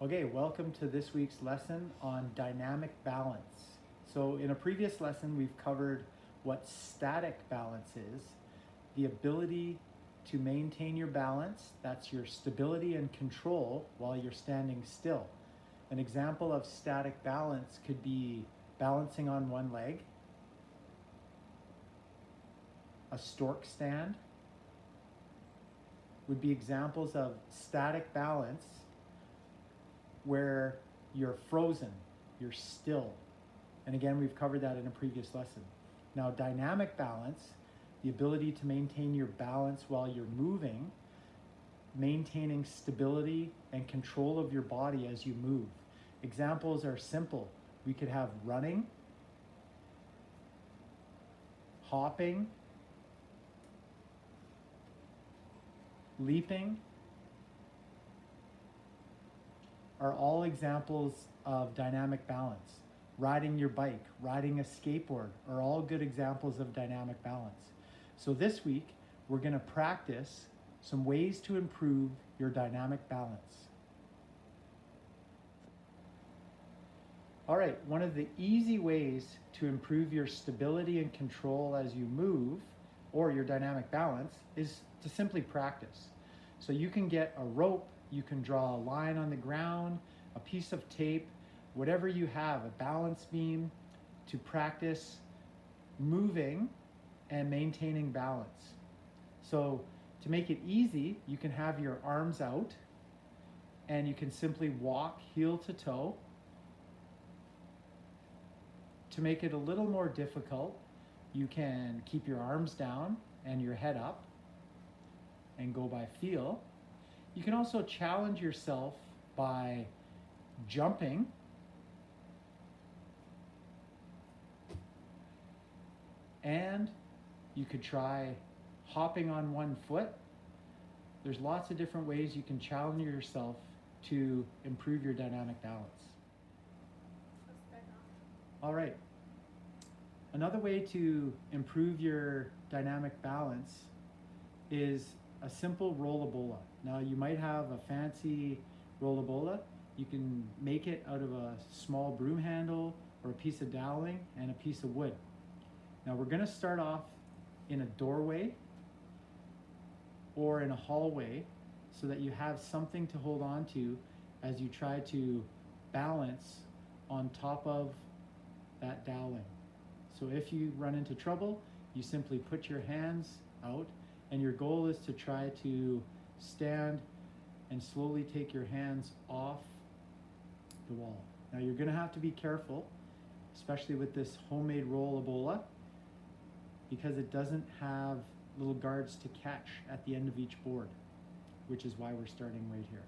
Okay, welcome to this week's lesson on dynamic balance. So in a previous lesson, we've covered what static balance is, the ability to maintain your balance, that's your stability and control while you're standing still. An example of static balance could be balancing on one leg, a stork stand would be examples of static balance where you're frozen, you're still. And again, we've covered that in a previous lesson. Now, dynamic balance, the ability to maintain your balance while you're moving, maintaining stability and control of your body as you move. Examples are simple. We could have running, hopping, leaping, are all examples of dynamic balance. Riding your bike, riding a skateboard are all good examples of dynamic balance. So this week, we're going to practice some ways to improve your dynamic balance. All right, one of the easy ways to improve your stability and control as you move, or your dynamic balance, is to simply practice. So you can get a rope, you can draw a line on the ground, a piece of tape, whatever you have, a balance beam, to practice moving and maintaining balance. So to make it easy, you can have your arms out and you can simply walk heel to toe. To make it a little more difficult, you can keep your arms down and your head up and go by feel. You can also challenge yourself by jumping and you could try hopping on one foot. There's lots of different ways you can challenge yourself to improve your dynamic balance. All right. Another way to improve your dynamic balance is a simple rollabola. Now you might have a fancy rollabola. You can make it out of a small broom handle or a piece of doweling and a piece of wood. Now we're going to start off in a doorway or in a hallway so that you have something to hold on to as you try to balance on top of that doweling. So if you run into trouble, you simply put your hands out and your goal is to try to stand and slowly take your hands off the wall. Now you're going to have to be careful, especially with this homemade rollabola, because it doesn't have little guards to catch at the end of each board, which is why we're starting right here.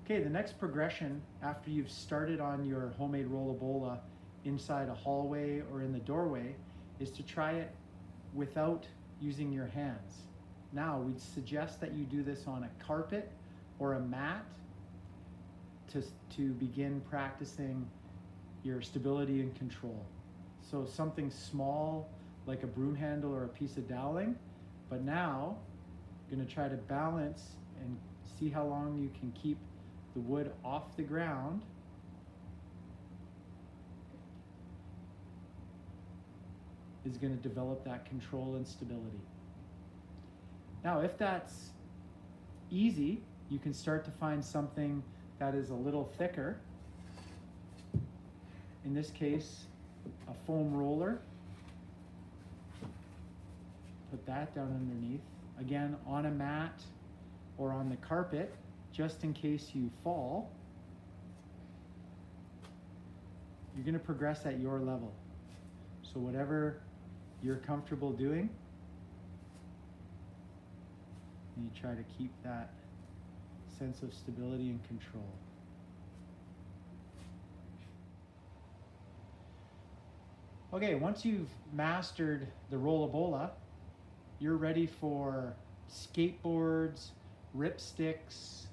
Okay, the next progression after you've started on your homemade rollabola inside a hallway or in the doorway is to try it without using your hands. Now, we'd suggest that you do this on a carpet or a mat to begin practicing your stability and control. So something small like a broom handle or a piece of doweling, but now you're going to try to balance and see how long you can keep the wood off the ground is going to develop that control and stability. Now, if that's easy, you can start to find something that is a little thicker. In this case, a foam roller. Put that down underneath. Again, on a mat or on the carpet, just in case you fall. You're going to progress at your level. So whatever you're comfortable doing, and you try to keep that sense of stability and control. Okay, once you've mastered the rollabola, you're ready for skateboards, ripsticks,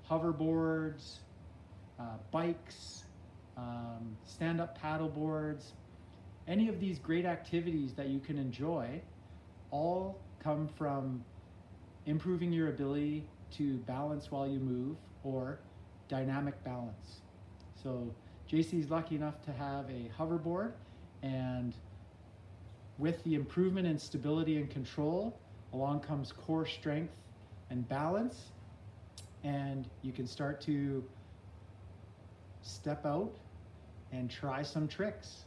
hoverboards, bikes, stand-up paddle boards. Any of these great activities that you can enjoy all come from improving your ability to balance while you move, or dynamic balance. So JC is lucky enough to have a hoverboard, and with the improvement in stability and control, along comes core strength and balance, and you can start to step out and try some tricks.